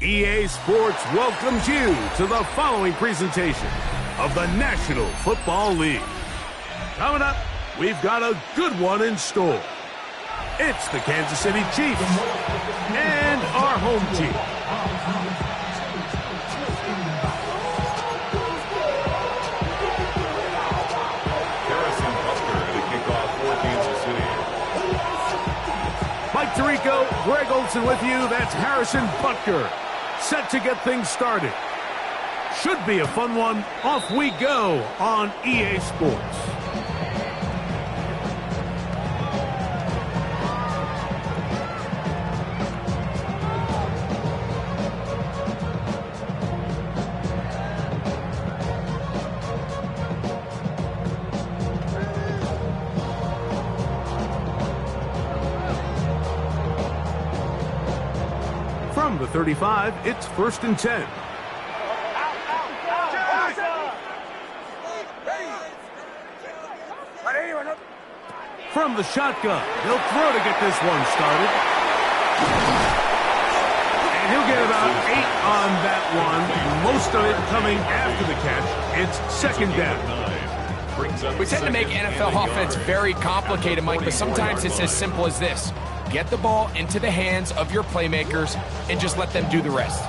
EA Sports welcomes you to the following presentation of the National Football League. Coming up, we've got a good one in store. It's the Kansas City Chiefs and our home team. Mike Tirico, Greg Olson with you. That's Harrison Butker, set to get things started. Should be a fun one. Off we go on EA Sports. From the 35, it's 1st and 10. From the shotgun, he'll throw to get this one started. And he'll get about 8 on that one, most of it coming after the catch. It's 2nd down. We tend to make NFL offense very complicated, Mike, but sometimes it's as simple as this. Get the ball into the hands of your playmakers and just let them do the rest.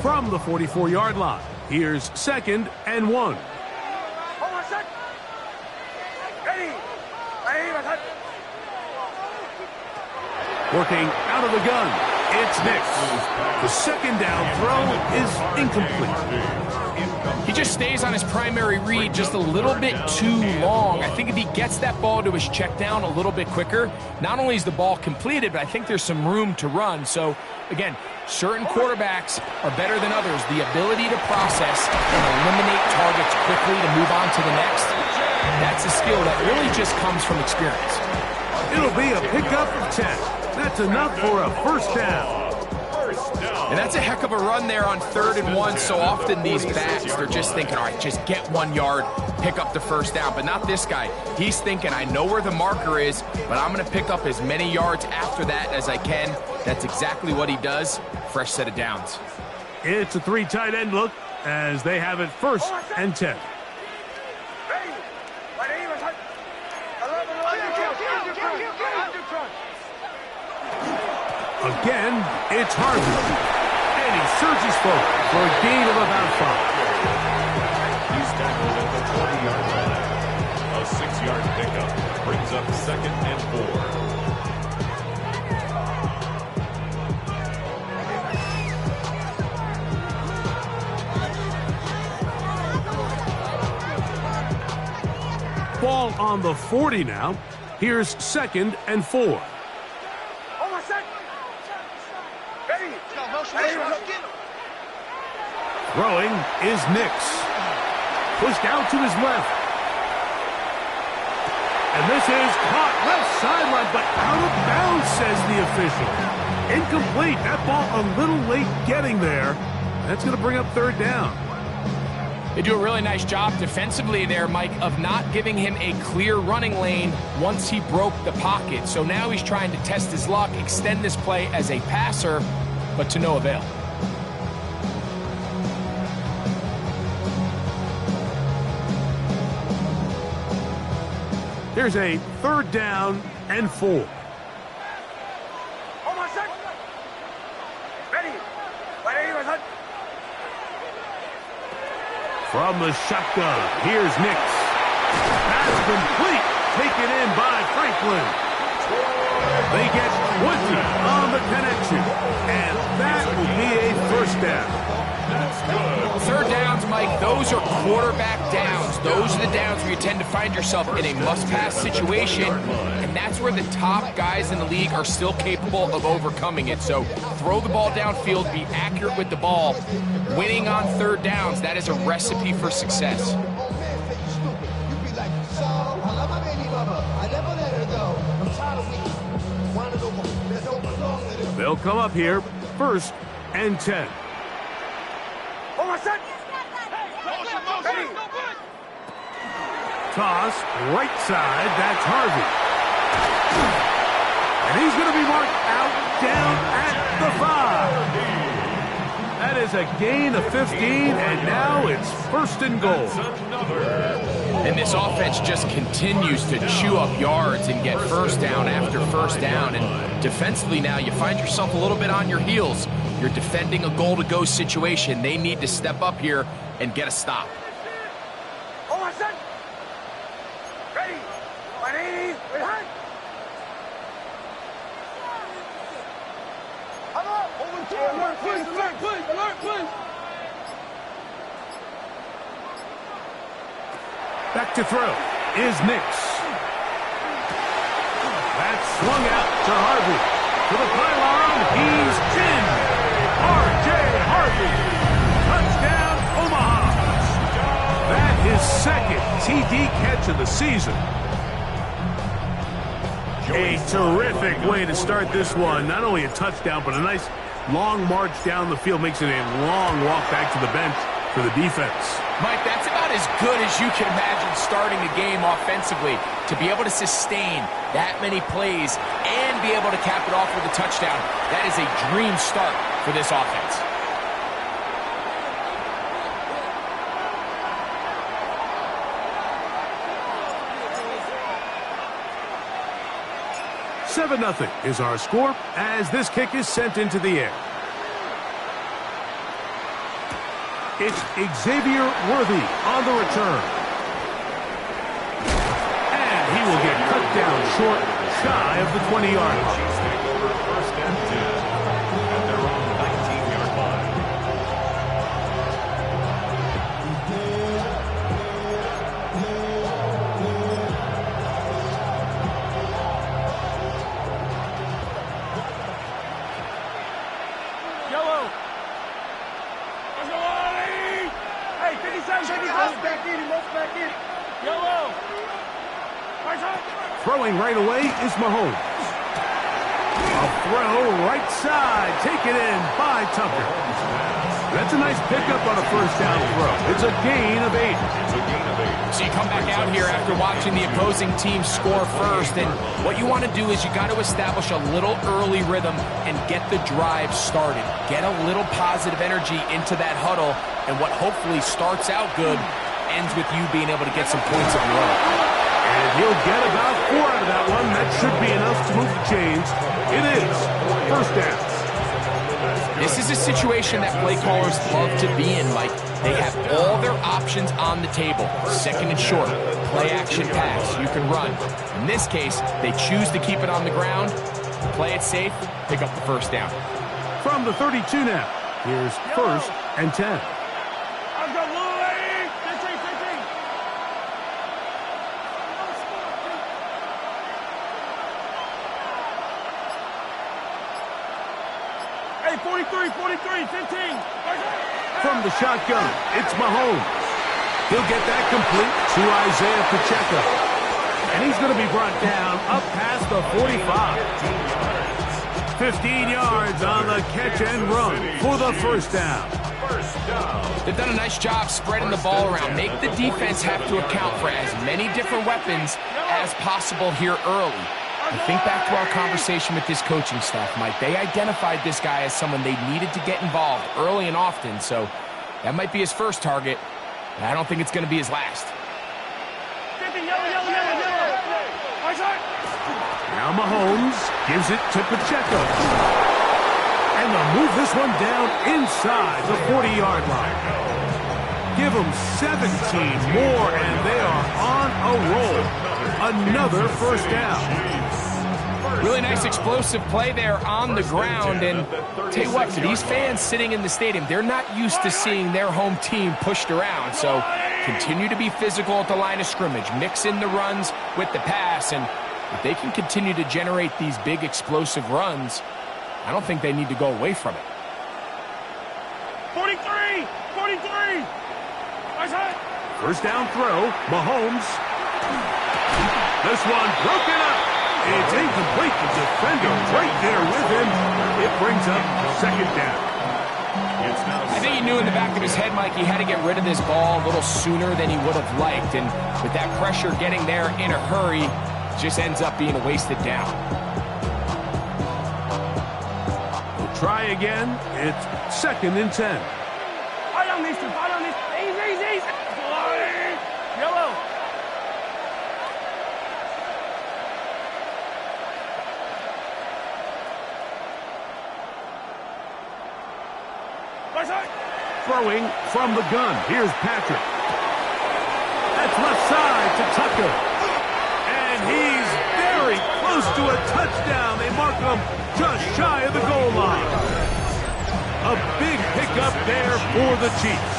From the 44-yard line, here's 2nd and 1. Working out of the gun, it's Nix. The 2nd down throw is incomplete. He just stays on his primary read just a little bit too long. I think if he gets that ball to his check down a little bit quicker, not only is the ball completed, but I think there's some room to run. So, again, certain quarterbacks are better than others. The ability to process and eliminate targets quickly to move on to the next, that's a skill that really just comes from experience. It'll be a pickup of 10. That's enough for a 1st down. And that's a heck of a run there on 3rd and 1. So often these backs, they're just thinking, all right, just get 1 yard, pick up the 1st down. But not this guy. He's thinking, I know where the marker is, but I'm going to pick up as many yards after that as I can. That's exactly what he does. Fresh set of downs. It's a 3 tight end look as they have it 1st and 10. Again, it's Harvey. And he surges forward for a gain of about 5. He's tackled at the 20-yard line. A 6-yard pickup brings up 2nd and 4. Ball on the 40 now. Here's 2nd and 4. Throwing is Nix. Pushed out to his left. And this is caught left sideline, but out of bounds, says the official. Incomplete. That ball a little late getting there. That's going to bring up 3rd down. They do a really nice job defensively there, Mike, of not giving him a clear running lane once he broke the pocket. So now he's trying to test his luck, extend this play as a passer, but to no avail. Here's a 3rd down and 4. From the shotgun, here's Nix. That's complete. Taken in by Franklin. They get 20 on the connection. And that will be a 1st down. 3rd downs, Mike, those are quarterback downs. Those are the downs where you tend to find yourself in a must-pass situation, and that's where the top guys in the league are still capable of overcoming it. So throw the ball downfield, be accurate with the ball. Winning on 3rd downs, that is a recipe for success. They'll come up here 1st and 10. Toss, right side, that's Harvey. And he's going to be marked out, down at the 5. That is a gain of 15, and now it's 1st and goal. And this offense just continues to chew up yards and get first down after first down. And defensively now, you find yourself a little bit on your heels. You're defending a goal-to-go situation. They need to step up here and get a stop. Back to throw is Nix. That's swung out to Harvey. To the pylon, he's in. R.J. Harvey. Touchdown, Omaha. That is 2nd TD catch of the season. A terrific way to start this one. Not only a touchdown, but a nice long march down the field. Makes it a long walk back to the bench for the defense. Mike, that's about as good as you can imagine starting a game offensively. To be able to sustain that many plays and be able to cap it off with a touchdown, that is a dream start for this offense. $7-0 is our score as this kick is sent into the air. It's Xavier Worthy on the return. And he will get cut down short, shy of the 20-yard line. Chiefs take over 1st and 10 at their own 19-yard line. Yellow. Hey, 57, back in. Yellow. Throwing right away is Mahomes. A throw right side, taken in by Tucker. That's a nice pickup on a 1st down throw. It's a gain of 8. So you come back out here after watching the opposing team score first, and what you want to do is you got to establish a little early rhythm and get the drive started. Get a little positive energy into that huddle, and what hopefully starts out good ends with you being able to get some points of your own. And he'll get about 4 out of that one. That should be enough to move the chains. It is 1st down. This is a situation that play callers love to be in, Mike. They have all their options on the table. 2nd and short, play action pass, you can run. In this case, they choose to keep it on the ground, play it safe, pick up the 1st down. From the 32 now, here's 1st and 10. Hey, 43, 15. From the shotgun, it's Mahomes. He'll get that complete to Isaiah Pacheco. And he's going to be brought down up past the 45. 15 yards on the catch and run for the 1st down. They've done a nice job spreading the ball around. Make the defense have to account for as many different weapons as possible here early. And think back to our conversation with this coaching staff, Mike. They identified this guy as someone they needed to get involved early and often, so that might be his first target, but I don't think it's going to be his last. Now Mahomes gives it to Pacheco. And they'll move this one down inside the 40-yard line. Give them 17 more, and they are on a roll. Another 1st down. Really nice explosive play there on the ground, and tell you what, for these fans sitting in the stadium, they're not used to seeing their home team pushed around, so continue to be physical at the line of scrimmage, mix in the runs with the pass, and if they can continue to generate these big explosive runs, I don't think they need to go away from it. 43. 1st down throw, Mahomes. This one broken up. It's incomplete. The defender right there with him. It brings up 2nd down. It's now I think he knew in the back of his head, Mike, he had to get rid of this ball a little sooner than he would have liked. And with that pressure getting there in a hurry, it just ends up being a wasted down. We'll try again. It's 2nd and 10. Fight on these two. Fight on these. Easy. Yellow. Right side. Throwing from the gun. Here's Patrick. That's left side to Tucker. And he's very close to a touchdown. They mark him just shy of the goal line. A big pickup there for the Chiefs.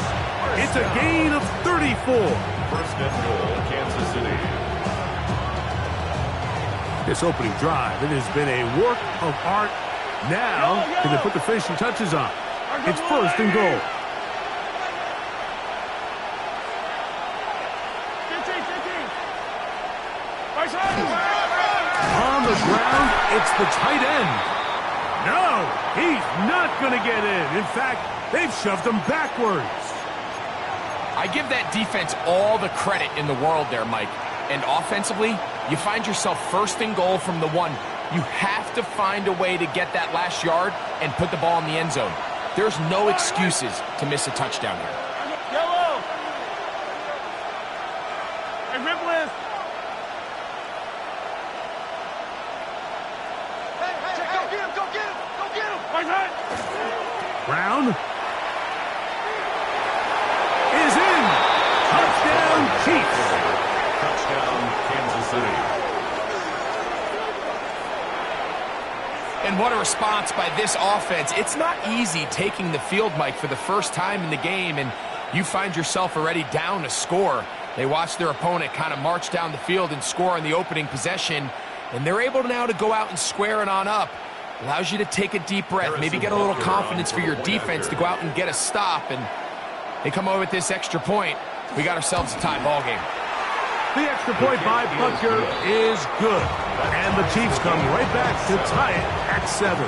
It's a gain of 34. first and goal, Kansas City. This opening drive, it has been a work of art. Now, can they put the finishing touches on? It's 1st and goal. 15. Right side. On the ground, it's the tight end. No, he's not going to get in. In fact, they've shoved him backwards. I give that defense all the credit in the world there, Mike. And offensively, you find yourself 1st and goal from the 1. You have to find a way to get that last yard and put the ball in the end zone. There's no excuses to miss a touchdown here. Yellow. Hey, rip list. Hey, go get him. Right side. Brown is in. Touchdown, Chiefs. Touchdown, Kansas City. And what a response by this offense. It's not easy taking the field, Mike, for the first time in the game, and you find yourself already down a score. They watch their opponent kind of march down the field and score in the opening possession, and they're able now to go out and square it on up. Allows you to take a deep breath, maybe get a little confidence for your defense to go out and get a stop, and they come over with this extra point. We got ourselves a tie ball game. The extra point by Butker is good. And the Chiefs come right back to tie it at 7.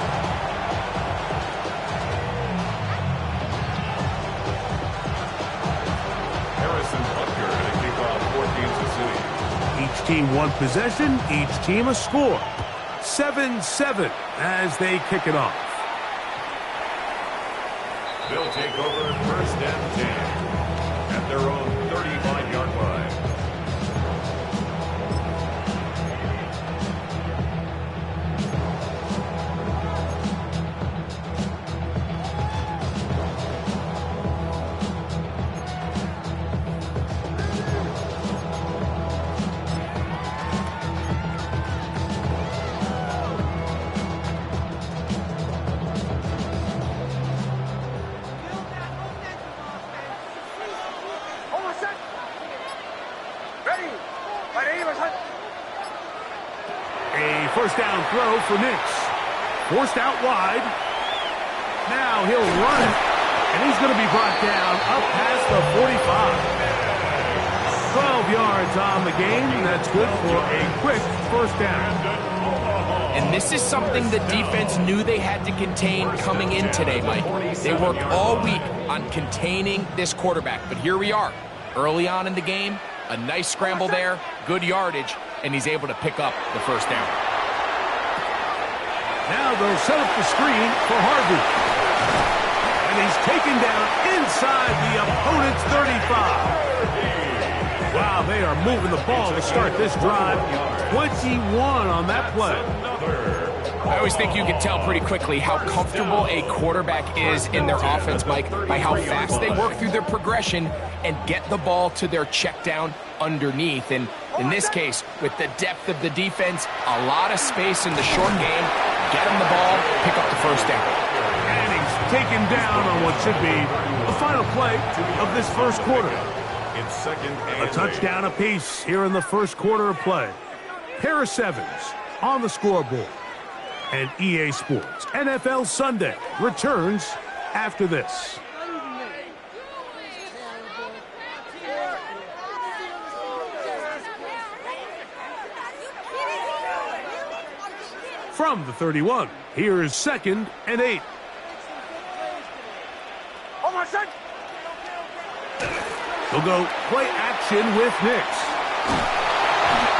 Harrison Butker to kick off for Kansas City. Each team one possession, each team a score. 7-7 as they kick it off. They'll take over 1st and 10 at their own 35-yard line. A first down throw for Nix. Forced out wide. Now he'll run it. And he's going to be brought down up past the 45. 12 yards on the game. That's good for a quick first down. And this is something the defense knew they had to contain coming in today, Mike. They worked all week on containing this quarterback. But here we are, early on in the game. A nice scramble there, good yardage, and he's able to pick up the first down. Now they'll set up the screen for Harvey. And he's taken down inside the opponent's 35. Wow, they are moving the ball to start this drive. 21 on that play. I always think you can tell pretty quickly how comfortable a quarterback is in their offense, Mike, by how fast they work through their progression and get the ball to their check down underneath. And in this case, with the depth of the defense, a lot of space in the short game, get him the ball, pick up the first down. And he's taken down on what should be the final play of this first quarter. In 2nd and A touchdown apiece here in the first quarter of play. Harris Evans on the scoreboard. And EA Sports NFL Sunday returns after this. From the 31, here is 2nd and 8. He'll go play action with Nix.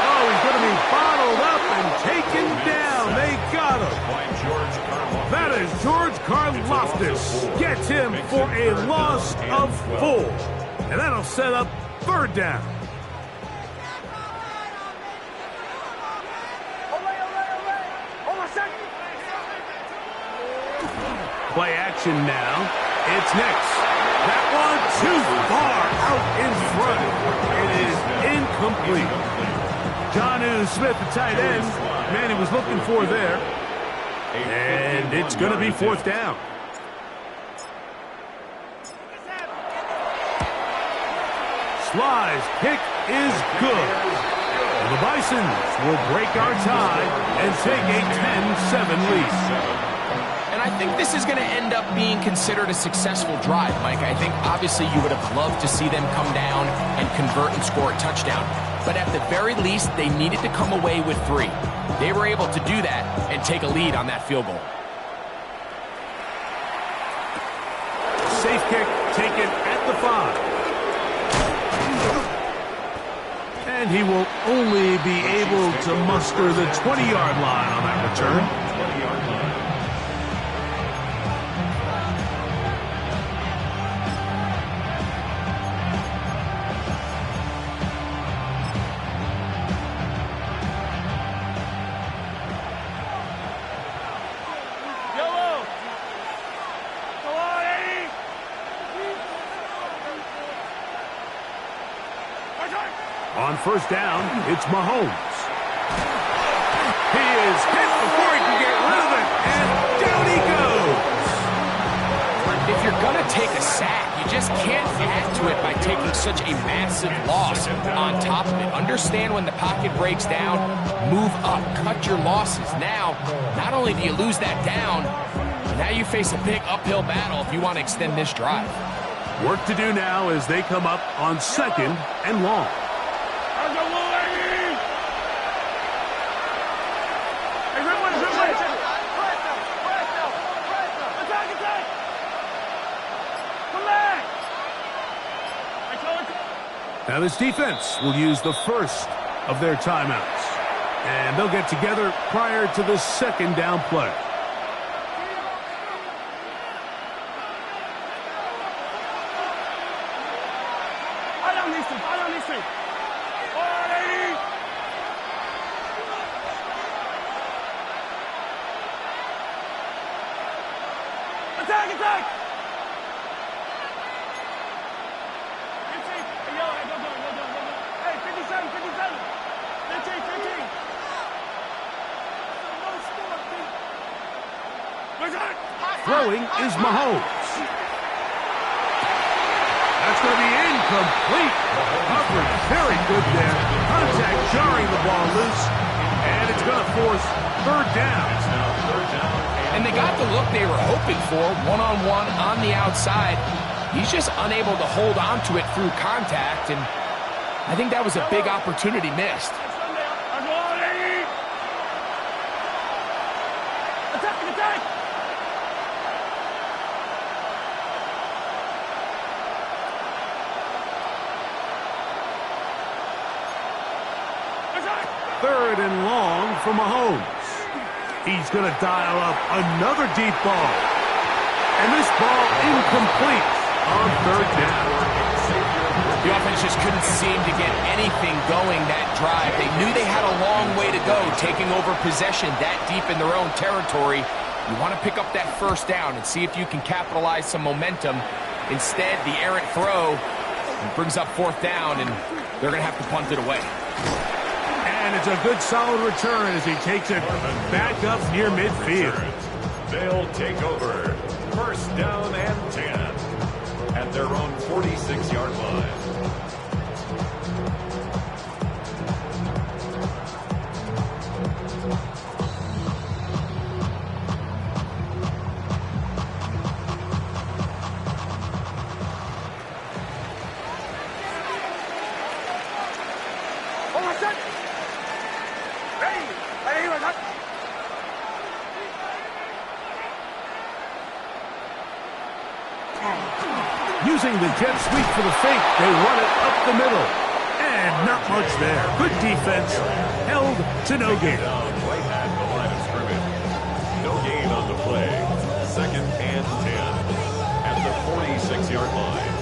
Oh, he's going to be bottled up and taken down. They got him. That is George Karlaftis. Gets him for a loss of 4. And that'll set up 3rd down. Play action now. It's Nix. That one too far out in front. It is incomplete. Jonnu Smith, the tight end, man he was looking for there. And it's going to be 4th down. Sly's kick is good. The Bisons will break our tie and take a 10-7 lead. And I think this is going to end up being considered a successful drive, Mike. I think obviously you would have loved to see them come down and convert and score a touchdown. But at the very least, they needed to come away with 3. They were able to do that and take a lead on that field goal. Safe kick taken at the 5. And he will only be able to muster the 20-yard line on that return. 20-yard line. On 1st down, it's Mahomes. He is hit before he can get rid of it, and down he goes. If you're going to take a sack, you just can't add to it by taking such a massive loss on top of it. Understand when the pocket breaks down, move up, cut your losses. Now, not only do you lose that down, now you face a big uphill battle if you want to extend this drive. Work to do now as they come up on 2nd and long. Now this defense will use the first of their timeouts. And they'll get together prior to the 2nd down play. Attack! Hey, 57. 15. Throwing is Mahomes. That's going to be incomplete. Coverage very good there. Contact jarring the ball loose. And it's going to force 3rd down. And they got the look they were hoping for, one-on-one on the outside. He's just unable to hold on to it through contact, and I think that was a big opportunity missed. Attack! 3rd and long for Mahomes. He's going to dial up another deep ball. And this ball incomplete on 3rd down. The offense just couldn't seem to get anything going that drive. They knew they had a long way to go, taking over possession that deep in their own territory. You want to pick up that 1st down and see if you can capitalize some momentum. Instead, the errant throw brings up 4th down, and they're going to have to punt it away. And it's a good solid return as he takes it back up near midfield. They'll take over 1st down and 10 at their own 46-yard line. Using the jet sweep for the fake, they run it up the middle. And not much there. Good defense. Held to no gain. Right at the line of scrimmage. No gain on the play. 2nd and 10 at the 46-yard line.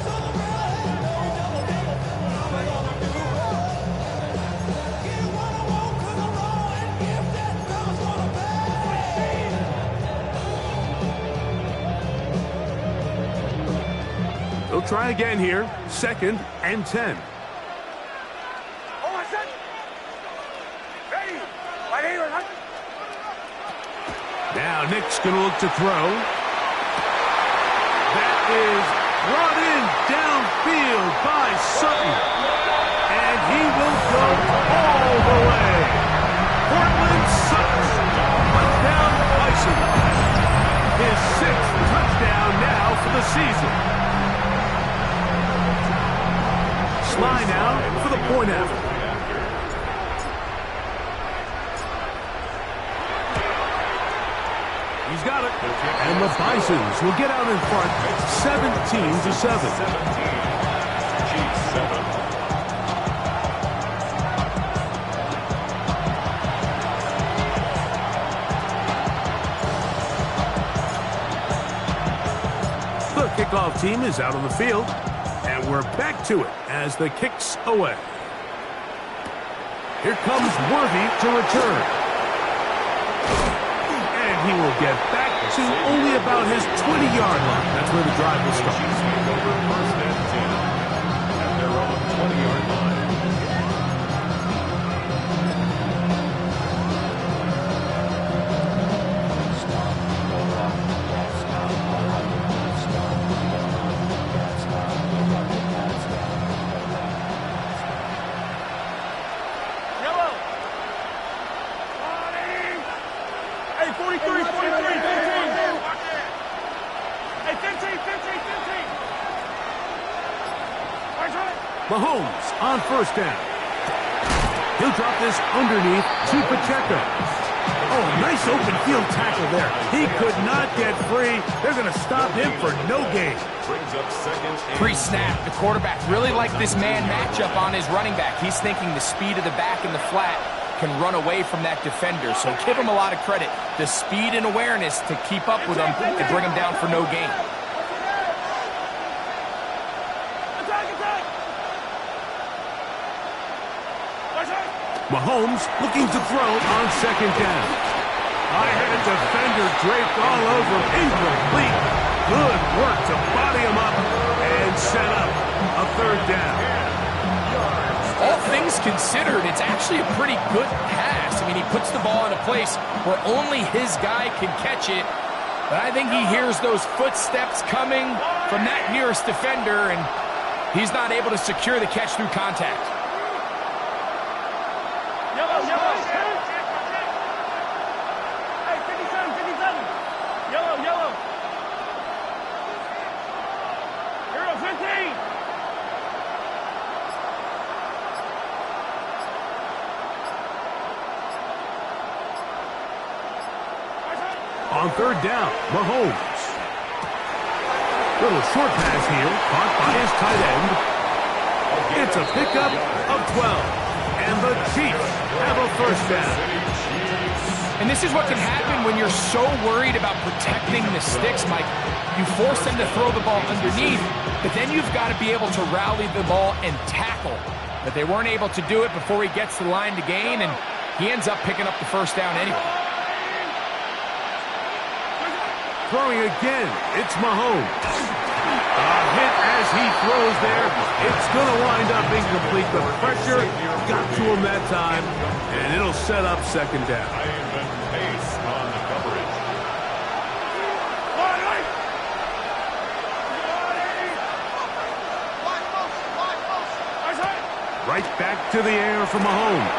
They'll try again here. 2nd and 10. Now Nick's going to look to throw. That is brought in downfield by Sutton. And he will go all the way. Portland Sutton. Touchdown Bison. His 6th touchdown now for the season. Sly now for the point after. He's got it. And the Bisons will get out in front 17-7. 17-7. The kickoff team is out on the field. And we're back to it as the kick's away. Here comes Worthy to return. And he will get back to only about his 20-yard line. That's where the drive will start. Over 1st and 10 at their own 20-yard line. Mahomes on 1st down. He'll drop this underneath to Pacheco. Oh, nice open field tackle there. He could not get free. They're going to stop him for no gain. Brings up 2nd and Pre-snap, the quarterback really liked this man matchup on his running back. He's thinking the speed of the back in the flat can run away from that defender. So give him a lot of credit. The speed and awareness to keep up with him and bring him down for no gain. Mahomes looking to throw on 2nd down. High-headed defender draped all over. Incomplete. Good work to body him up and set up a 3rd down. All things considered, it's actually a pretty good pass. I mean, he puts the ball in a place where only his guy can catch it. But I think he hears those footsteps coming from that nearest defender, and he's not able to secure the catch through contact. On 3rd down, Mahomes. Little short pass here, caught by his tight end. It's a pickup of 12. And the Chiefs have a 1st down. And this is what can happen when you're so worried about protecting the sticks, Mike. You force them to throw the ball underneath, but then you've got to be able to rally the ball and tackle. But they weren't able to do it before he gets to the line to gain, and he ends up picking up the 1st down anyway. Throwing again, it's Mahomes. A hit as he throws there. It's going to wind up incomplete. The pressure got to him that time, and it'll set up 2nd down. Even pace on the coverage. Right back to the air for Mahomes.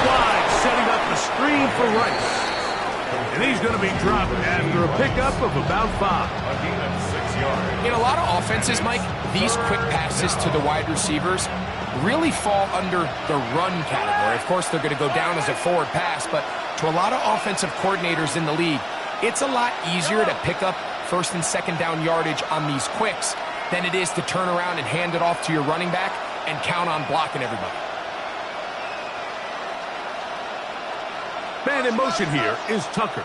Wide, setting up the screen for Rice. And he's going to be dropped after a pickup of about 5. Again at 6 yards. In a lot of offenses, Mike, these quick passes to the wide receivers really fall under the run category. Of course, they're going to go down as a forward pass, but to a lot of offensive coordinators in the league, it's a lot easier to pick up first and second down yardage on these quicks than it is to turn around and hand it off to your running back and count on blocking everybody. Man in motion here is Tucker.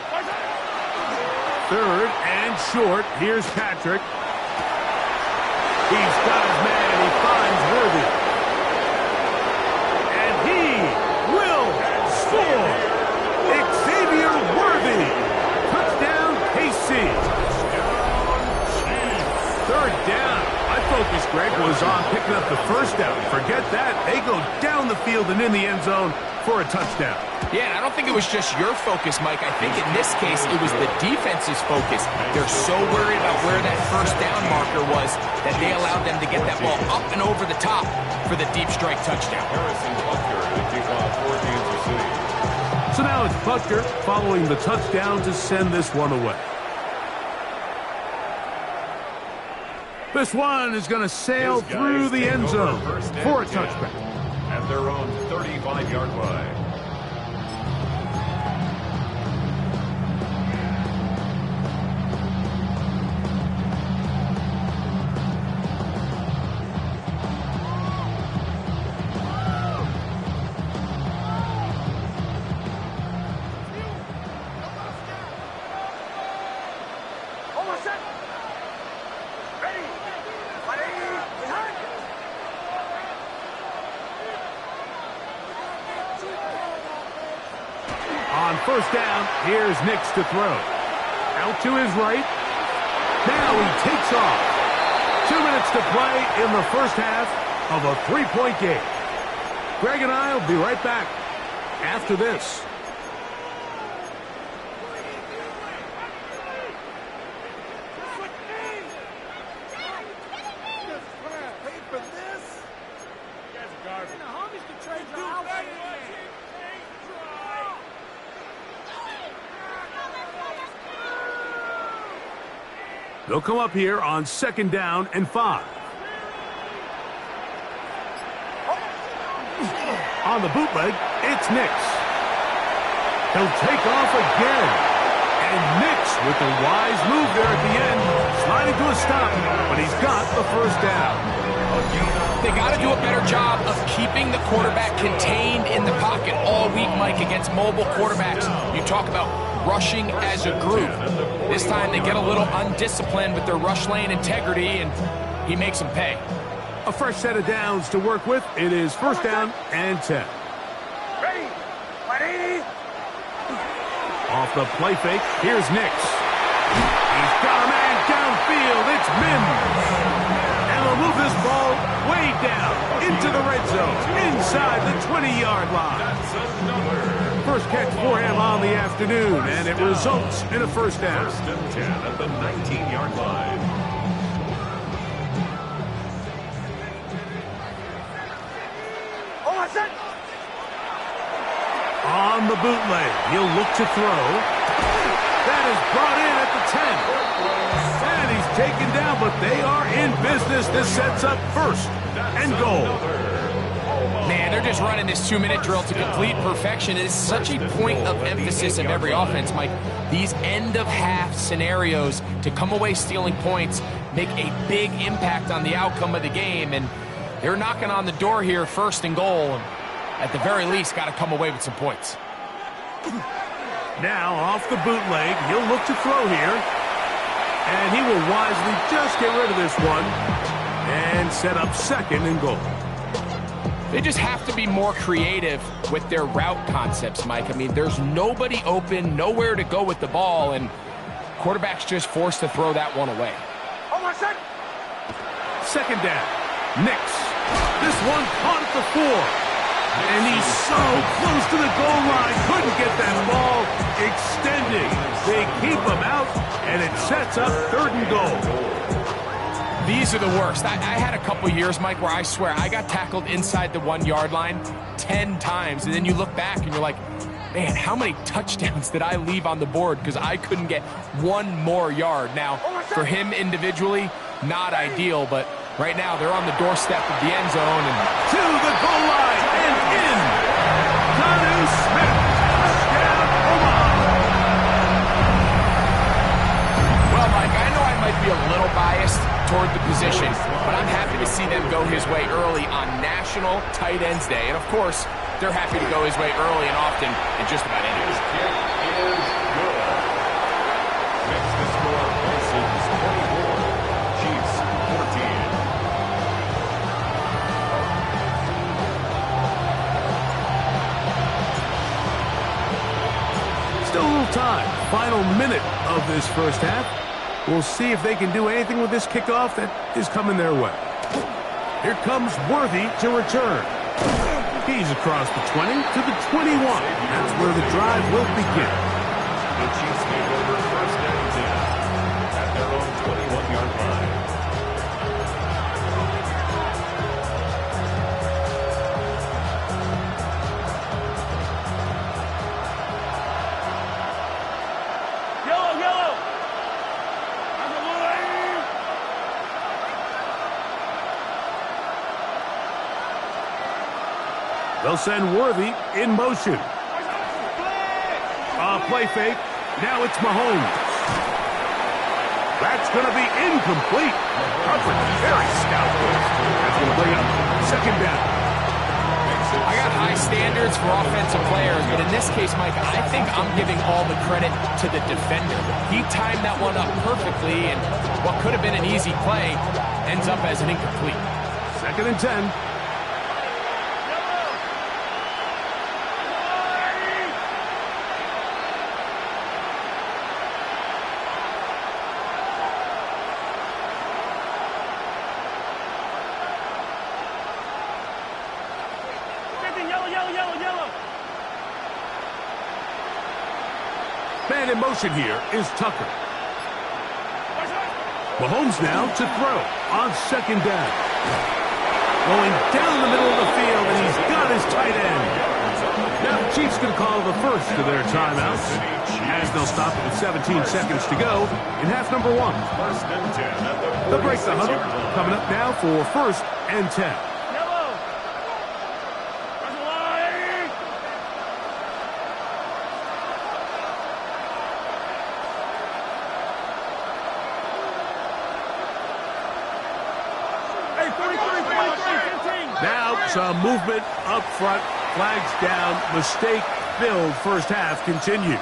Third and short. Here's Patrick. He's got his man. He finds Worthy. And he will score. Xavier Worthy. Touchdown, KC. Third down. My focus, Greg, was on picking up the first down. Forget that. They go down the field and in the end zone for a touchdown. Yeah, and I don't think it was just your focus, Mike. I think in this case, it was the defense's focus. They're so worried about where that first down marker was that they allowed them to get that ball up and over the top for the deep strike touchdown. Harrison Butker to kick off for Kansas City. So now it's Butker following the touchdown to send this one away. This one is going to sail through the end zone for a touchback. At their own 35-yard line. On first down, here's Nix to throw. Out to his right. Now he takes off. 2 minutes to play in the first half of a 3-point game. Greg and I will be right back after this. They'll come up here on second down and 5. On the bootleg, it's Nix. He'll take off again. And Nix with a wise move there at the end, sliding to a stop, but he's got the first down. They got to do a better job of keeping the quarterback contained in the pocket all week, Mike, against mobile quarterbacks. You talk about rushing as a group. This time they get a little undisciplined with their rush lane integrity, and he makes them pay. A fresh set of downs to work with. It is first down and 10. Ready? Ready? Off the play fake, here's Nix. He's got a man downfield. It's Mims. And they'll move this ball way down into the red zone, inside the 20-yard line. First catch for him on the afternoon, and it results in a first down. First and 10 at the 19-yard line. On the bootleg, he'll look to throw. That is brought in at the 10. And he's taken down, but they are in business. This sets up first and goal. Man, they're just running this 2-minute drill to complete perfection. It is such a point of emphasis of every offense, Mike. These end-of-half scenarios to come away stealing points make a big impact on the outcome of the game, and they're knocking on the door here, first and goal. At the very least, got to come away with some points. Now, off the bootleg, he'll look to throw here. And he will wisely just get rid of this one and set up second and goal. They just have to be more creative with their route concepts, Mike. I mean, there's nobody open, nowhere to go with the ball, and quarterback's just forced to throw that one away. Second down. Nix. This one caught at the 4. And he's so close to the goal line. Couldn't get that ball extended. They keep him out, and it sets up third and goal. These are the worst. I had a couple years, Mike, where I swear I got tackled inside the 1-yard line 10 times. And then you look back and you're like, man, how many touchdowns did I leave on the board because I couldn't get one more yard? Now, for him individually, not ideal, but right now they're on the doorstep of the end zone. And to the goal line and in. Donu Smith. Touchdown, Omaha. Well, Mike, I know might be a little biased toward the position, but I'm happy to see them go his way early on National Tight Ends Day. And, of course, they're happy to go his way early and often in just about any. His kick is good. Makes the score Parsons 24, Chiefs 14. Still a little time. Final minute of this first half. We'll see if they can do anything with this kickoff that is coming their way. Here comes Worthy to return. He's across the 20 to the 21. That's where the drive will begin. The Chiefs take over first and 10 at their own 21-yard line. They'll send Worthy in motion. Play fake. Now it's Mahomes. That's going to be incomplete. Coverage very stout. That's going to bring up second down. I got high standards for offensive players, but in this case, Mike, I think I'm giving all the credit to the defender. He timed that one up perfectly, and what could have been an easy play ends up as an incomplete. Second and 10. Man in motion here is Tucker. Mahomes now to throw on second down. Going down the middle of the field, and he's got his tight end. Now the Chiefs going to call the first of their timeouts, as they'll stop it with 17 seconds to go in half number 1. First and 10 at the They'll break the huddle. Coming up now for first and 10. Now some movement up front, flags down, mistake-filled first half continues.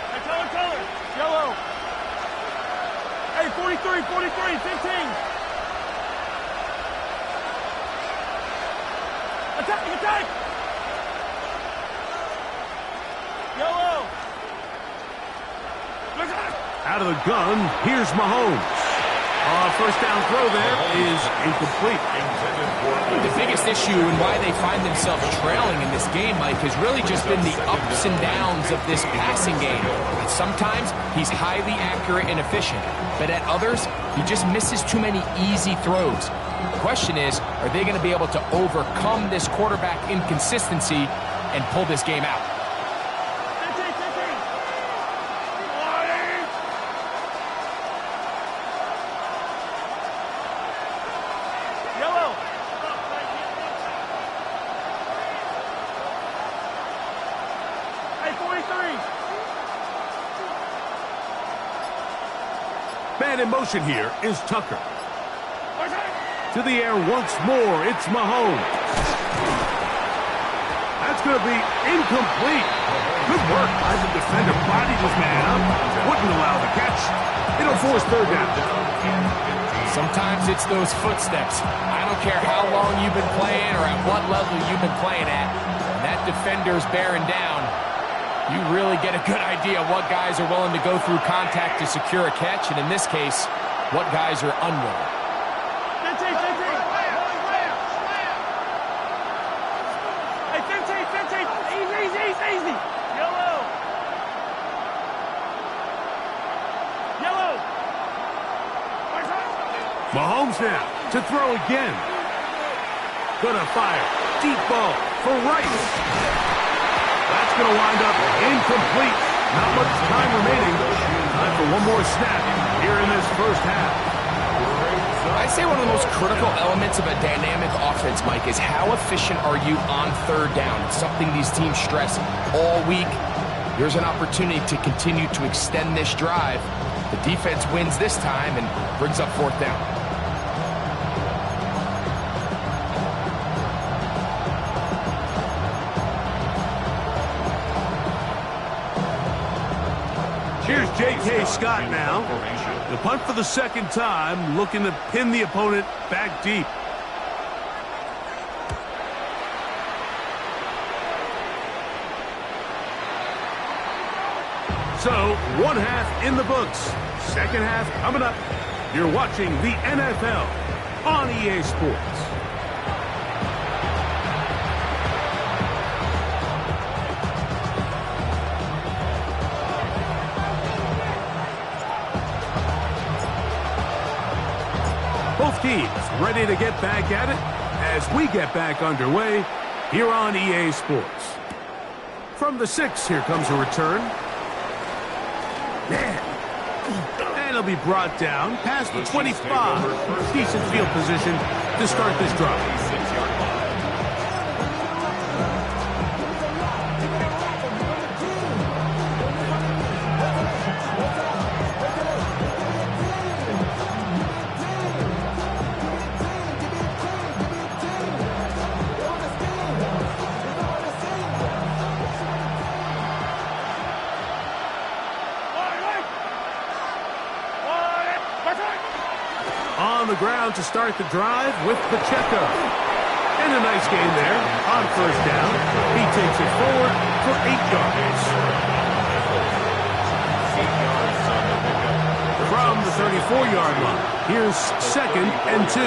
Hey, Teller, yellow. Hey, 43, 15. Attack! Yellow. Out of the gun, here's Mahomes. First down throw there is incomplete. The biggest issue and why they find themselves trailing in this game, Mike, has really just been the ups and downs of this passing game. Sometimes he's highly accurate and efficient, but at others, he just misses too many easy throws. The question is, are they going to be able to overcome this quarterback inconsistency and pull this game out? Man in motion here is Tucker. To the air once more, it's Mahomes. That's going to be incomplete. Good work by the defender. Bodied his man up. Wouldn't allow the catch. It'll force third down. Sometimes it's those footsteps. I don't care how long you've been playing or at what level you've been playing at. When that defender's bearing down, you really get a good idea of what guys are willing to go through contact to secure a catch, and in this case, what guys are unwilling. Hey, 15. Easy. Yellow. Mahomes now to throw again. Gonna fire. Deep ball for Rice. That's going to wind up incomplete. Not much time remaining. Time for one more snap here in this first half. I say one of the most critical elements of a dynamic offense, Mike, is how efficient are you on third down? It's something these teams stress all week. Here's an opportunity to continue to extend this drive. The defense wins this time and brings up fourth down. Here's J.K. Scott now. The punt for the second time, looking to pin the opponent back deep. So, one half in the books. Second half coming up. You're watching the NFL on EA Sports. Both teams ready to get back at it as we get back underway here on EA Sports. From the 6, here comes a return. And it'll be brought down past the 25. Decent field position to start this drive. On the ground to start the drive with Pacheco. And a nice gain there on first down. He takes it forward for 8 yards. From the 34-yard line, here's 2nd and 2.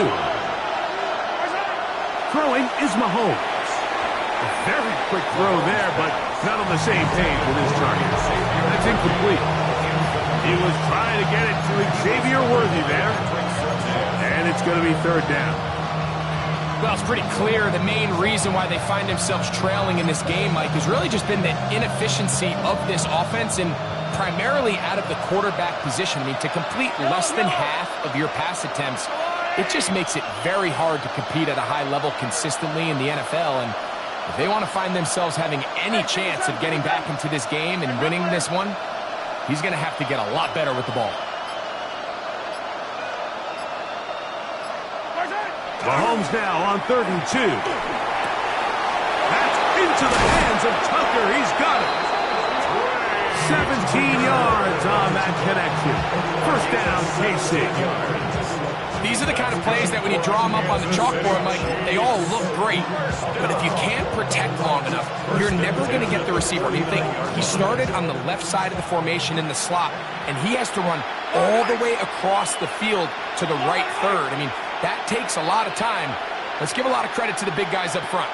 Throwing is Mahomes. A very quick throw there, but not on the same page with his target. That's incomplete. He was trying to get it to Xavier Worthy there. And it's going to be third down. Well, it's pretty clear the main reason why they find themselves trailing in this game, Mike, has really just been the inefficiency of this offense and primarily out of the quarterback position. I mean, to complete less than half of your pass attempts, it just makes it very hard to compete at a high level consistently in the NFL. And if they want to find themselves having any chance of getting back into this game and winning this one, he's going to have to get a lot better with the ball. Mahomes now on 3rd and 2. That's into the hands of Tucker. He's got it. 17 yards on that connection. First down, KC. These are the kind of plays that when you draw them up on the chalkboard, Mike, they all look great. But if you can't protect long enough, you're never going to get the receiver. I mean, think he started on the left side of the formation in the slot, and he has to run all the way across the field to the right third. I mean, that takes a lot of time. Let's give a lot of credit to the big guys up front.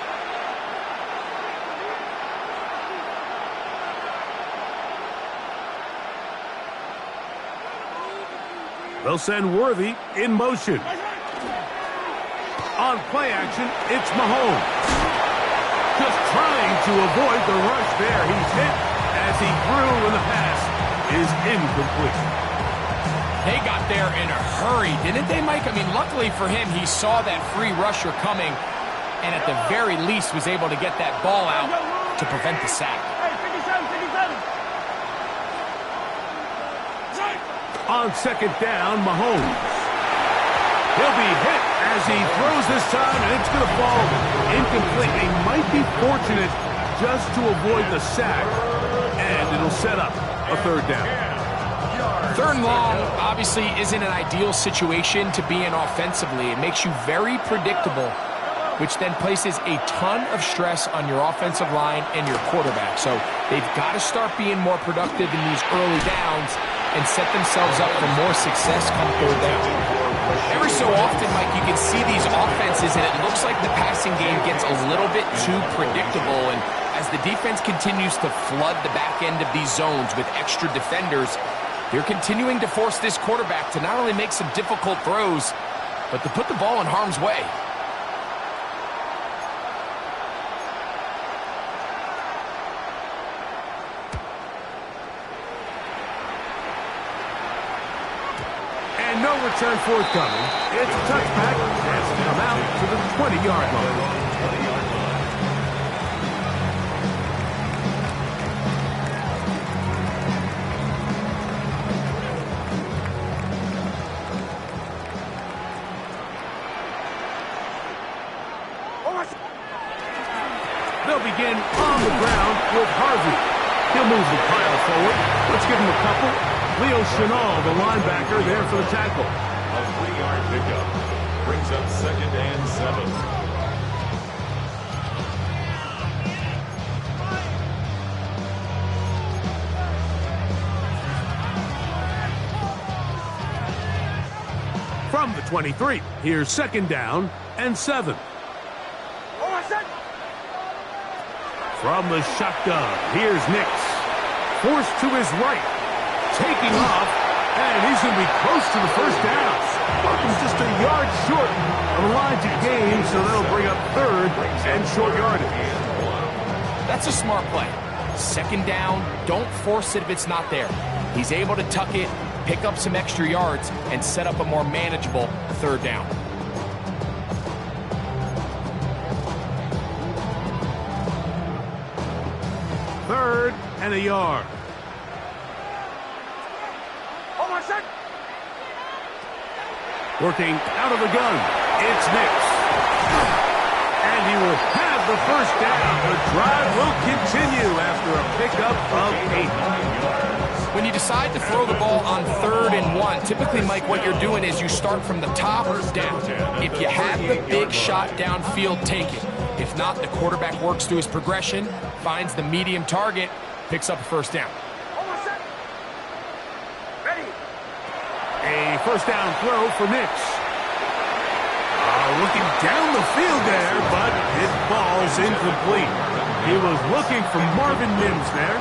They'll send Worthy in motion. On play action, it's Mahomes. Just trying to avoid the rush there. He's hit as he threw, and the pass is incomplete. They got there in a hurry, didn't they, Mike? I mean, luckily for him, he saw that free rusher coming and at the very least was able to get that ball out to prevent the sack. On 2nd down, Mahomes. He'll be hit as he throws this time, and it's going to fall incomplete. They might be fortunate just to avoid the sack, and it'll set up a 3rd down. 3rd and long obviously isn't an ideal situation to be in offensively. It makes you very predictable, which then places a ton of stress on your offensive line and your quarterback. So they've got to start being more productive in these early downs and set themselves up for more success come 3rd down. Every so often, Mike, you can see these offenses, and it looks like the passing game gets a little bit too predictable. And as the defense continues to flood the back end of these zones with extra defenders, they're continuing to force this quarterback to not only make some difficult throws, but to put the ball in harm's way. And no no return forthcoming. It's a touchback. Has to come out to the 20-yard line. They'll begin on the ground with Harvey. He'll move the pile forward. Let's give him a couple. Leo Chenal, the linebacker, there for the tackle. A 3-yard pickup brings up 2nd and 7. From the 23, here's 2nd down and 7. From the shotgun, here's Nix. Forced to his right. Taking off, and he's going to be close to the first down. He's just a yard short of the line to gain, so that'll bring up 3rd and short yardage. That's a smart play. 2nd down, don't force it if it's not there. He's able to tuck it, pick up some extra yards, and set up a more manageable 3rd down. Third and a yard. Working out of the gun, it's Nix. And he will have the first down. The drive will continue after a pickup of 8. When you decide to throw the ball on 3rd and 1, typically, Mike, what you're doing is you start from the top down. If you have the big shot downfield, take it. If not, the quarterback works through his progression, finds the medium target, picks up a first down. A first down throw for Nix. Looking down the field there, but it falls incomplete. He was looking for Marvin Mims there,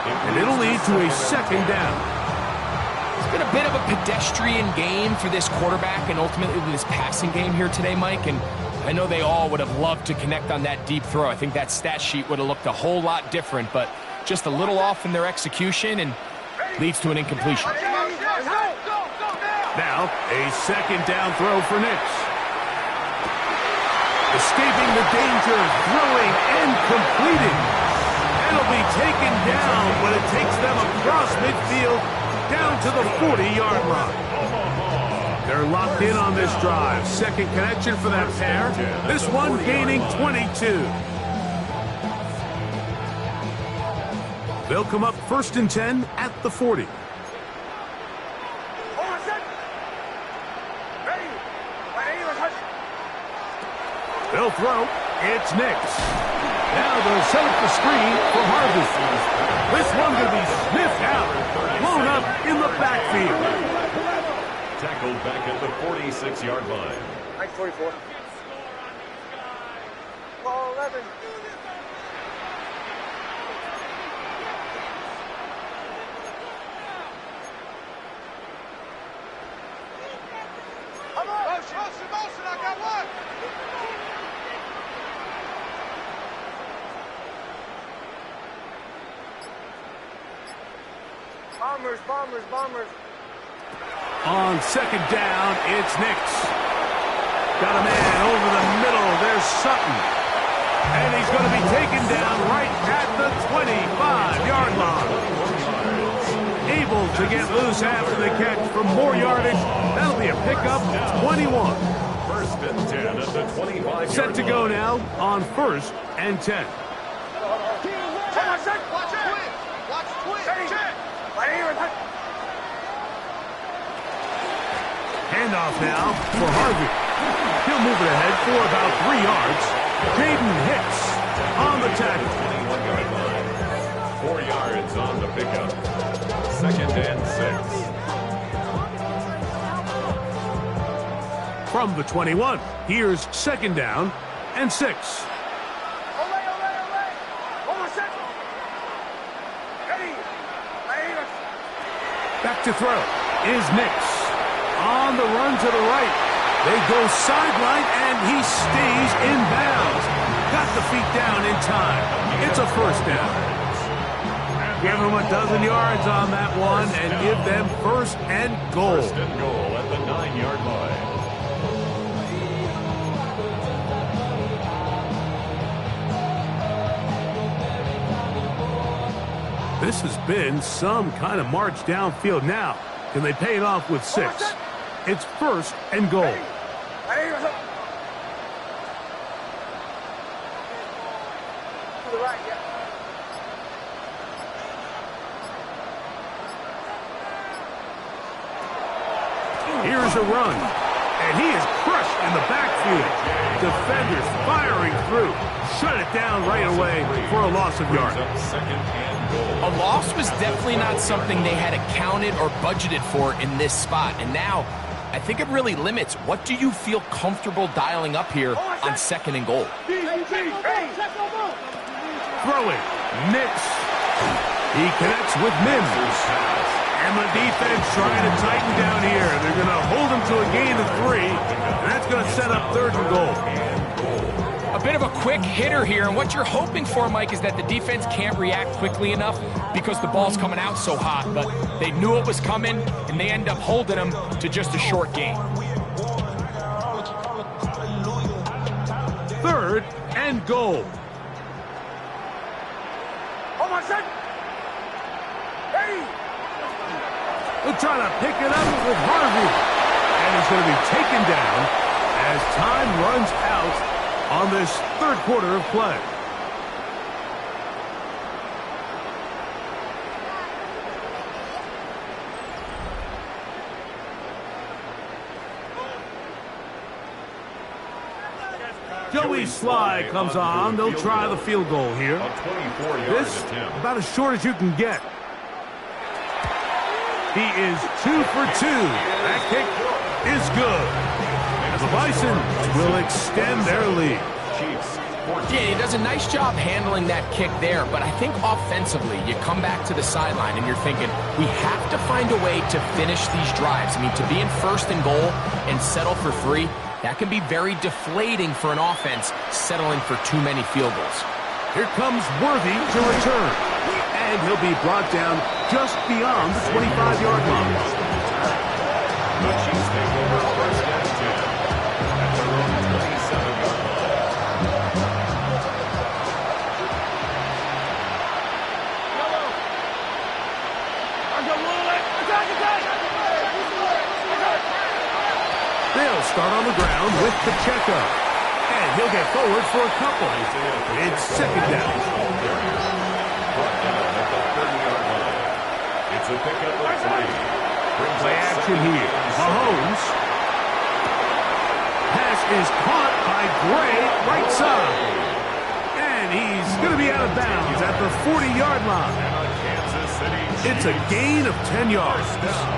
and it'll lead to a 2nd down. It's been a bit of a pedestrian game for this quarterback and ultimately this passing game here today, Mike, and I know they all would have loved to connect on that deep throw. I think that stat sheet would have looked a whole lot different, but just a little off in their execution and leads to an incompletion. Now, a 2nd down throw for Nix. Escaping the danger, throwing and completing. It'll be taken down, but it takes them across midfield down to the 40-yard line. They're locked in on this drive. 2nd connection for that pair. This one gaining 22. They'll come up 1st and 10 at the 40. They'll throw. It's Nix. Now they'll set up the screen for Harvey. This one going to be sniffed out. Blown up in the backfield. Tackled back at the 46-yard line. 44. Ball 11. Motion, I got one. Bombers. On 2nd down, it's Nix. Got a man over the middle. There's Sutton. And he's going to be taken down right at the 25-yard line. Able to get loose after the catch for more yardage. That'll be a pickup, 21. 1st and 10 at the 25-yard line. Set to go now on 1st and 10. Handoff now for Harvey. He'll move it ahead for about 3 yards. Jaden Hicks on the tackle. 4 yards on the pickup. 2nd and 6. From the 21, here's 2nd down and 6. Back to throw is Nix. On the run to the right. They go sideline, and he stays in bounds. Got the feet down in time. It's a first down. Give them a dozen yards on that one and give them first and goal. First and goal at the 9-yard line. This has been some kind of march downfield. Now, can they pay it off with 6? It's first and goal. Here's a run, and he is crushed in the backfield. Defenders firing through. Shut it down right away for a loss of yards. A loss was definitely not something they had accounted or budgeted for in this spot. And now, I think it really limits what do you feel comfortable dialing up here on second and goal. Throwing. Nix. He connects with Mims. And the defense trying to tighten down here. They're going to hold him to a gain of 3. And that's going to set up third and goal. A bit of a quick hitter here, and what you're hoping for, Mike, is that the defense can't react quickly enough because the ball's coming out so hot. But they knew it was coming, and they end up holding him to just a short gain. Third and goal. Hold on, son. Hey! They'll try to pick it up with Harvey. And he's going to be taken down as time runs out on this third quarter of play. Joey Sly comes on. They'll try the field goal here. This about as short as you can get. He is 2 for 2. That kick is good. And the Bison will extend their lead. Yeah, he does a nice job handling that kick there, but I think offensively, you come back to the sideline and you're thinking, we have to find a way to finish these drives. I mean, to be in first and goal and settle for 3, that can be very deflating for an offense settling for too many field goals. Here comes Worthy to return. And he'll be brought down just beyond the 25-yard line. The Chiefs take over first and 10 at their own 27-yard They'll start on the ground with Pacheco. And he'll get forward for a couple. It's second down. It's a pickup of 3. Play action here. Mahomes. Pass is caught by Gray, right side. And he's going to be out of bounds at the 40-yard line. It's a gain of 10 yards.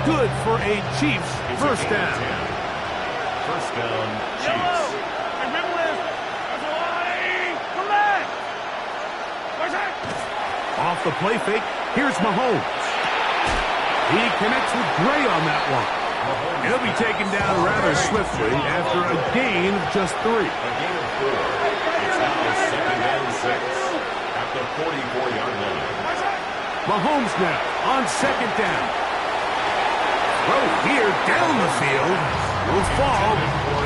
Good for a Chiefs first down. First down, Chiefs. Remember this. Come back. Off the play fake, here's Mahomes. He connects with Gray on that one. He'll be taken down rather swiftly after a gain of just 3. A gain of 4. It's now second and 6 at the 44-yard line. Mahomes now on second down. Throw here down the field. Will fall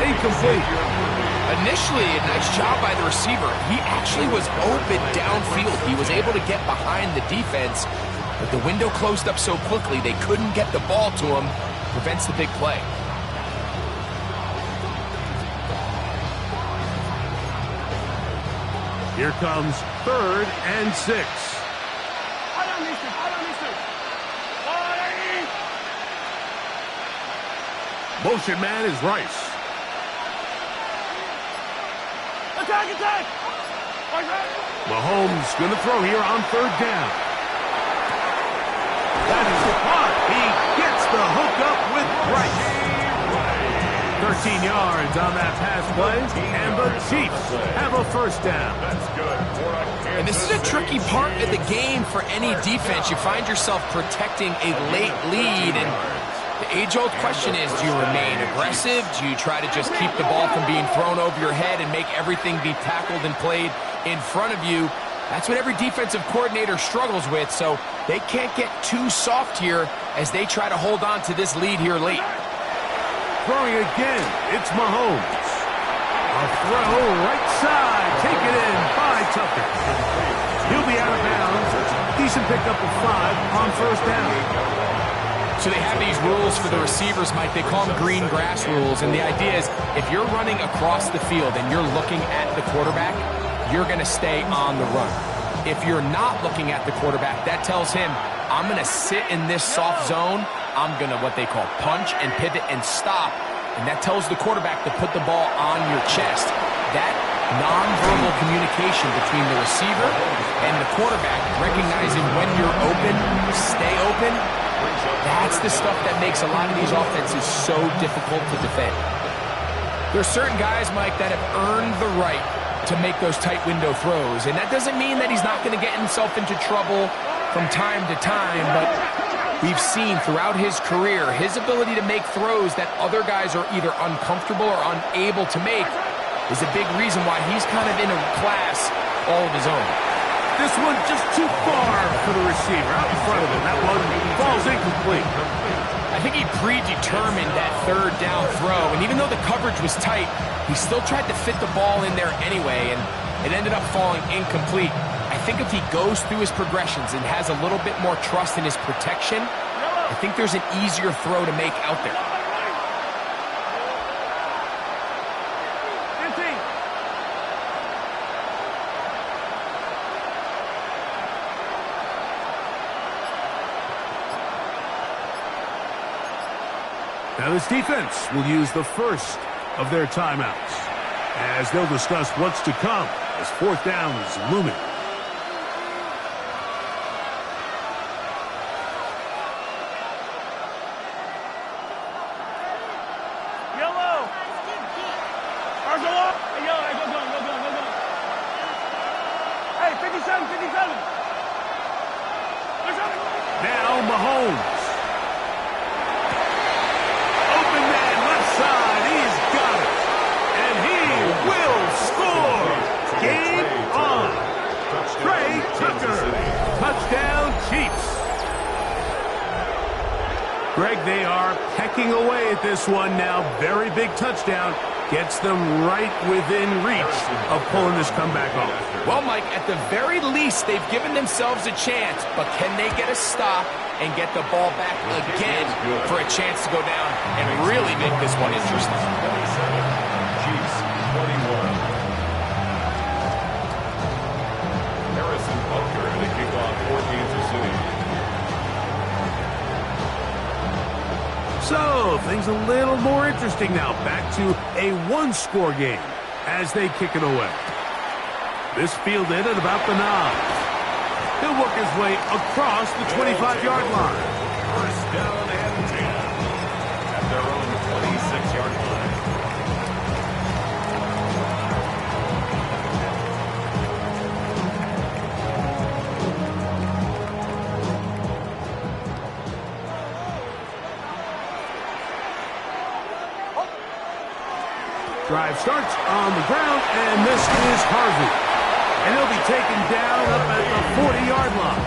incomplete. Initially, a nice job by the receiver. He actually was open downfield. He was able to get behind the defense, but the window closed up so quickly they couldn't get the ball to him. Prevents the big play. Here comes third and 6. Motion man is Rice. Attack! Mahomes going to throw here on third down. That is caught. He gets the hook up with Rice. 13 yards on that pass play, and the Chiefs have a first down. That's good. And this is a tricky part of the game for any defense. You find yourself protecting a late lead, and the age-old question is, do you remain aggressive? Do you try to just keep the ball from being thrown over your head and make everything be tackled and played in front of you? That's what every defensive coordinator struggles with, so they can't get too soft here as they try to hold on to this lead here late. Throwing again, it's Mahomes. A throw right side, taken in by Tucker. He'll be out of bounds. Decent pickup of 5 on first down. So they have these rules for the receivers, Mike. They call them green grass rules, and the idea is if you're running across the field and you're looking at the quarterback, you're going to stay on the run. If you're not looking at the quarterback, that tells him, I'm going to sit in this soft zone. I'm going to what they call punch and pivot and stop, and that tells the quarterback to put the ball on your chest. That nonverbal communication between the receiver and the quarterback, recognizing when you're open, stay open, that's the stuff that makes a lot of these offenses so difficult to defend. There's certain guys, Mike, that have earned the right to make those tight window throws, and that doesn't mean that he's not going to get himself into trouble from time to time, but we've seen throughout his career his ability to make throws that other guys are either uncomfortable or unable to make is a big reason why he's kind of in a class all of his own. This one just too far for the receiver out in front of him. That one falls incomplete. I think he predetermined that third down throw, and even though the coverage was tight, he still tried to fit the ball in there anyway, and it ended up falling incomplete. I think if he goes through his progressions and has a little bit more trust in his protection, I think there's an easier throw to make out there. Now this defense will use the first of their timeouts as they'll discuss what's to come as fourth down is looming. Yellow. Arsenal. Hey, yellow. Hey, go. Hey, 57. Now Mahomes. Open man left side. He's got it. And he will score. Game on. Trey Tucker. Touchdown Chiefs. Greg, they are pecking away at this one now. Very big touchdown. Gets them right within reach of pulling this comeback off. Well, Mike, at the very least, they've given themselves a chance, but can they get a stop and get the ball back again for a chance to go down and really make this one interesting? 27, Chiefs 21. Harrison Butker to kick off for Kansas City. So, things a little more interesting now. Back to a one-score game as they kick it away. This fielded at about the 9. He'll work his way across the 25-yard line. First down and 10 at their own 26-yard line. Drive starts on the ground, and this is Harvey. And he'll be taken down up at the 40-yard line.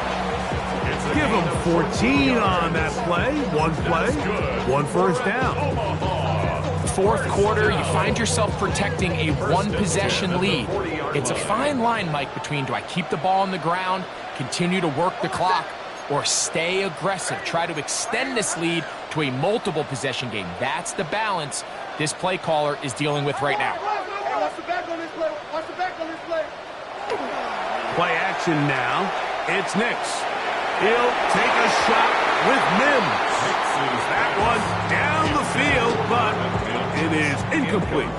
Give him 14 on that play. One play, one first down. Fourth quarter, you find yourself protecting a one-possession lead. It's a fine line, Mike, between do I keep the ball on the ground, continue to work the clock, or stay aggressive, try to extend this lead to a multiple possession game. That's the balance this play caller is dealing with right now. Watch the back on this play. Watch the back on this play. Play action now. It's Nix. He'll take a shot with Mims. That one down the field, but it is incomplete.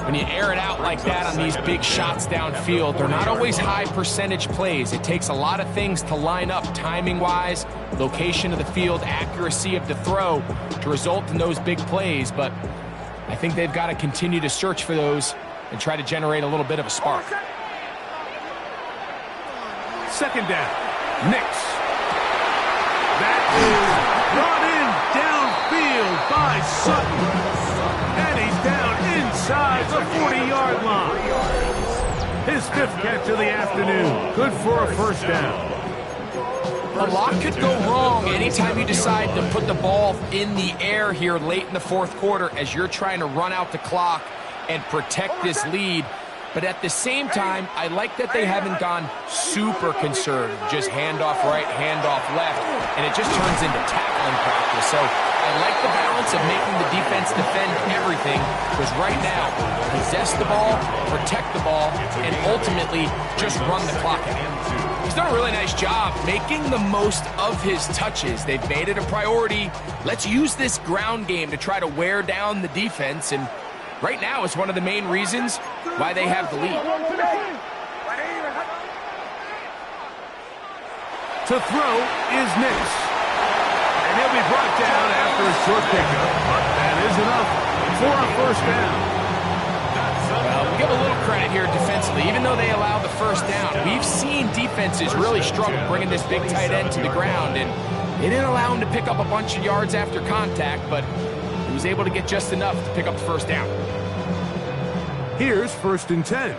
When you air it out like that on these big shots downfield, they're not always high percentage plays. It takes a lot of things to line up timing-wise, location of the field, accuracy of the throw to result in those big plays, but I think they've got to continue to search for those and try to generate a little bit of a spark. Second down. Nix. That is brought in downfield by Sutton. And he's down inside the 40-yard line. His His 5th catch of the afternoon. Good for a first down. A lot could go wrong anytime you decide to put the ball in the air here late in the 4th quarter as you're trying to run out the clock and protect this lead. But at the same time, I like that they haven't gone super conservative. Just handoff right, handoff left, and it just turns into tackling practice. So I like the balance of making the defense defend everything, because right now, possess the ball, protect the ball, and ultimately just run the clock out. He's done a really nice job making the most of his touches. They've made it a priority. Let's use this ground game to try to wear down the defense, and right now is one of the main reasons why they have the lead. To throw is Nix. And he'll be brought down after a short pickup, but that is enough for a first down. Well, we give a little credit here defensively. Even though they allow the first down, we've seen defenses really struggle bringing this big tight end to the ground, and they didn't allow him to pick up a bunch of yards after contact, but he was able to get just enough to pick up the first down. Here's 1st and 10.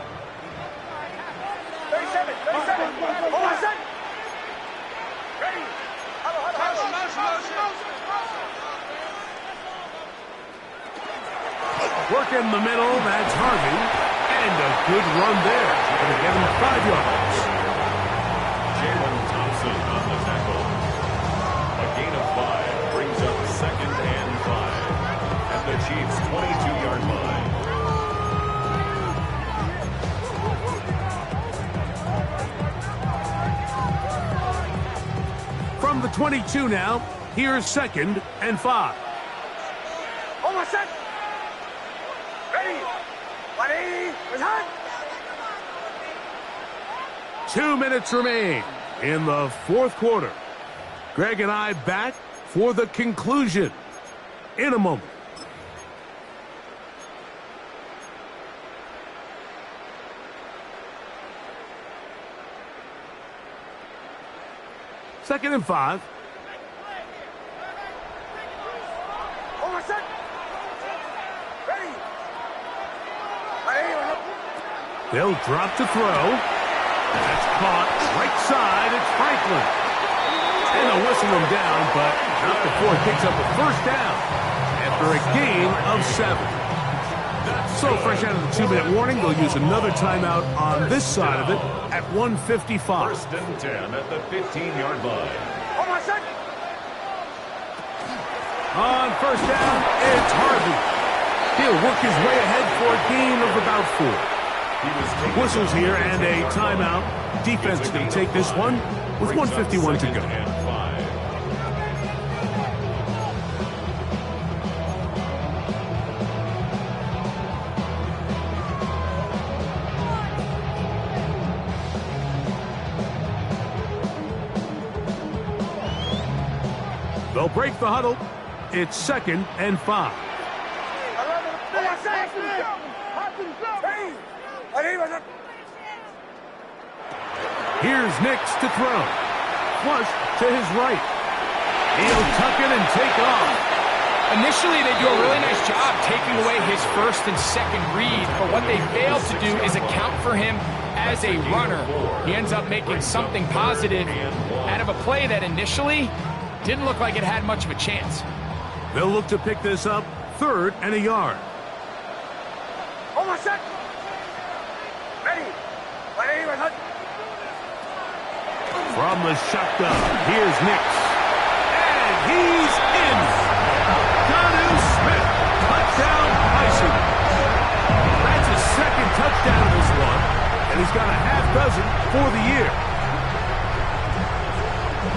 37, 37. Hold on a second. Ready. Work in the middle, that's Harvey. And a good run there. Going to get him 5 yards. Jalen Thompson on the tackle. A gain of 5 brings up 2nd and 5 at the Chiefs' 22-yard line. From the 22 now, here's 2nd and 5. Hold on a second. Ready. 180. Return. 2 minutes remain in the 4th quarter. Greg and I back for the conclusion in a moment. Second and 5. Hold on a second. Ready. They'll drop to throw. That's caught right side. It's Franklin. And they'll whistle him down, but not before he picks up a first down after a gain of 7. So fresh out of the 2-minute warning, they'll use another timeout on this side of it at 1:55. 1st and 10 at the 15-yard line. Hold on a second. On first down, it's Harvey. He'll work his way ahead for a gain of about 4. Whistles here and a timeout. Defense is going to take this one with 1:51 to go. They'll break the huddle. It's 2nd and 5. Here's Nix to throw. Flush to his right. He'll tuck it and take off. Initially, they do a really nice job taking away his 1st and 2nd read, but what they fail to do is account for him as a runner. He ends up making something positive out of a play that initially didn't look like it had much of a chance. They'll look to pick this up 3rd and a yard. Hold on a second. Ready. From the shotgun, here's Nix. And he's in. Donu Smith, touchdown icing. That's his 2nd touchdown of this one, and he's got a half dozen for the year.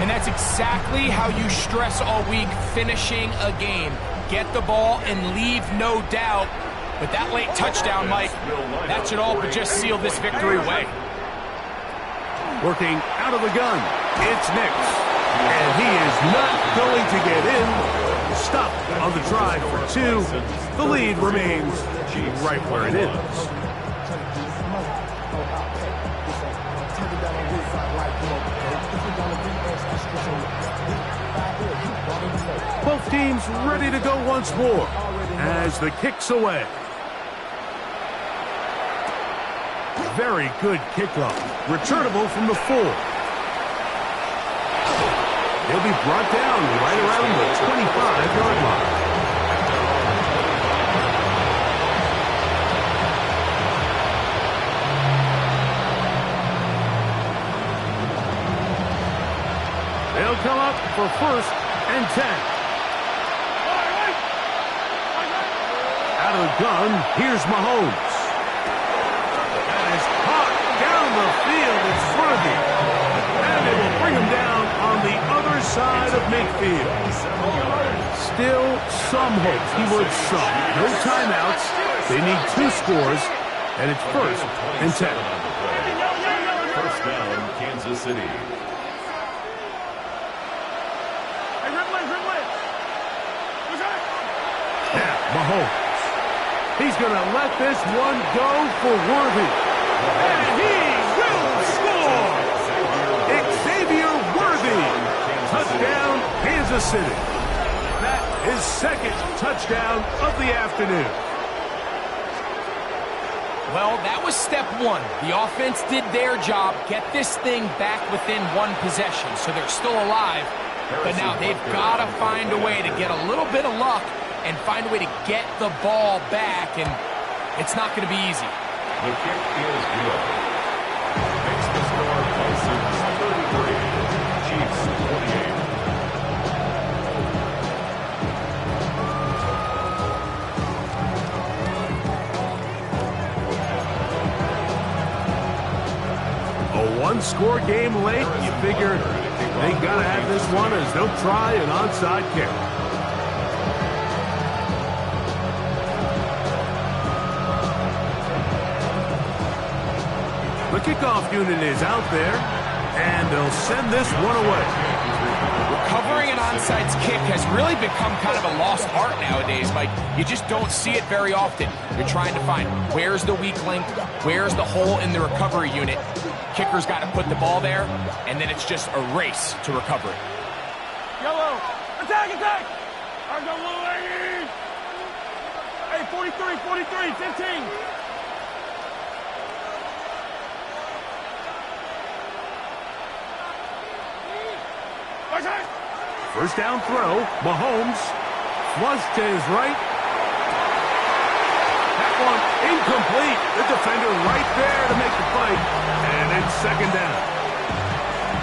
And that's exactly how you stress all week, finishing a game. Get the ball and leave no doubt. But that late touchdown, Mike, that should all but just seal this victory away. Working out of the gun, it's Nix. And he is not going to get in. Stop on the try for 2. The lead remains right where it is. Both teams ready to go once more as the kick's away. very good kickoff. Returnable from the 4. He'll be brought down right around the 25-yard line. They'll come up for 1st and 10. Out of the gun, here's Mahomes. That is caught down the field. It's Worthy. And they will bring him down on the other side of midfield. Still some hope he would some. No timeouts. They need 2 scores, and it's 1st and 10. First down, Kansas City. Now, Mahomes. He's going to let this one go for Worthy. And he will score! Xavier Worthy. Touchdown, Kansas City. That is 2nd touchdown of the afternoon. Well, that was step 1. The offense did their job, get this thing back within 1 possession, so they're still alive. But now they've got to find a way to get a little bit of luck and find a way to get the ball back, and it's not going to be easy. The kick is good. Makes the score Titans 33, Chiefs 28. A 1-score game late. You figure they got to have this one as they'll try an onside kick. The kickoff unit is out there, and they'll send this one away. Recovering an onside kick has really become kind of a lost art nowadays, Mike. You just don't see it very often. You're trying to find where's the weak link, where's the hole in the recovery unit. Kicker's got to put the ball there, and then it's just a race to recover it. Yellow. Attack, attack. I go Louis. Hey, 43, 15. First down throw. Mahomes. Flush to his right. That one incomplete. The defender right there to make the fight. And it's 2nd down.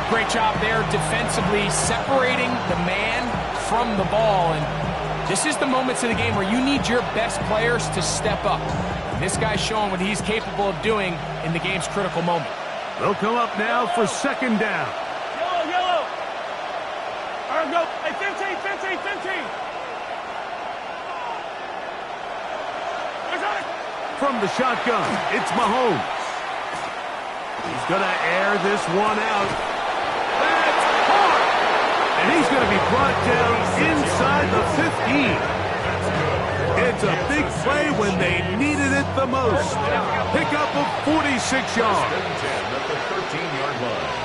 Great job there defensively, separating the man from the ball. And this is the moments of the game where you need your best players to step up. And this guy's showing what he's capable of doing in the game's critical moment. They'll come up now for 2nd down. Yellow. All right, go. Hey, 15. From the shotgun, it's Mahomes. He's going to air this one out. That's caught! And he's going to be brought down inside the 15. It's a big play when they needed it the most. Pickup of 46 yards. At the 13-yard line.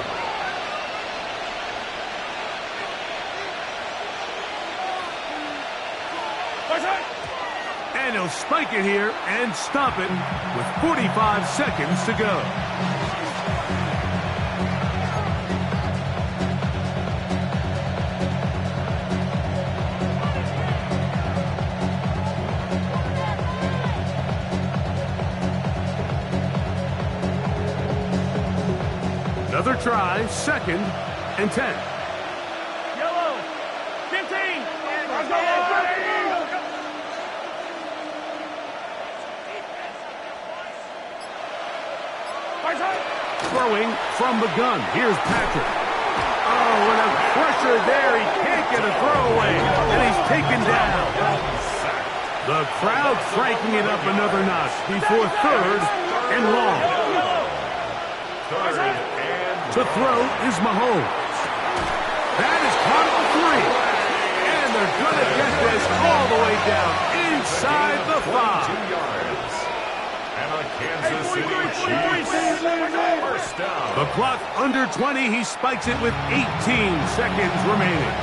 And he'll spike it here and stop it with 45 seconds to go. Another try, 2nd and 10. Yellow. 15. Let's go. Throwing from the gun. Here's Patrick. Oh, and a pressure there. He can't get a throwaway. And he's taken down. The crowd cranking it up another notch before 3rd and long. To throw is Mahomes. That is caught at 3. And they're going to get this all the way down inside the 5. Kansas City Chiefs. First down. The clock under 20. He spikes it with 18 seconds remaining.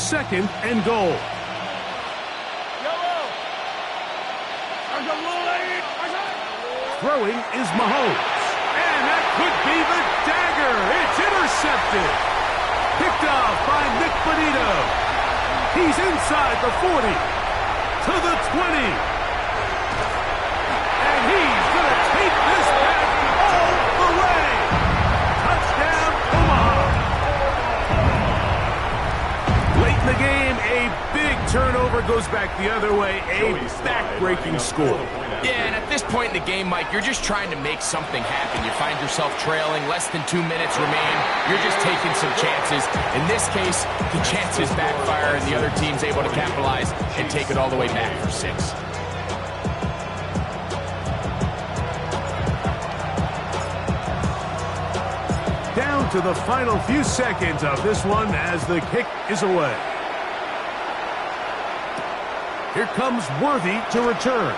2nd and goal. Throwing is Mahomes. And that could be the dagger. It's intercepted. Picked off by Nick Bonito. He's inside the 40 to the 20. And he's going to take this back all the way. Touchdown, Omaha. Late in the game, a big turnover goes back the other way. A back-breaking score. Yeah, and at this point in the game, Mike, you're just trying to make something happen. You find yourself trailing, less than 2 minutes remain. You're just taking some chances. In this case, the chances backfire, and the other team's able to capitalize and take it all the way back for 6. Down to the final few seconds of this one as the kick is away. Here comes Worthy to return.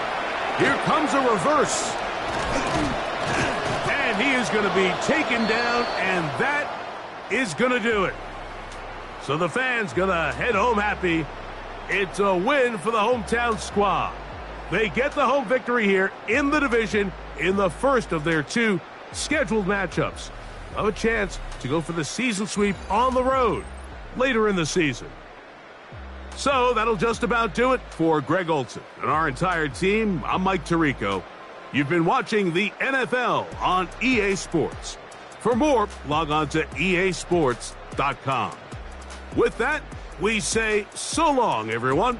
Here comes a reverse. And he is going to be taken down, and that is going to do it. So the fans going to head home happy. It's a win for the hometown squad. They get the home victory here in the division in the first of their 2 scheduled matchups. Have a chance to go for the season sweep on the road later in the season. So that'll just about do it for Greg Olson and our entire team. I'm Mike Tirico. You've been watching the NFL on EA Sports. For more, log on to easports.com. With that, we say so long, everyone.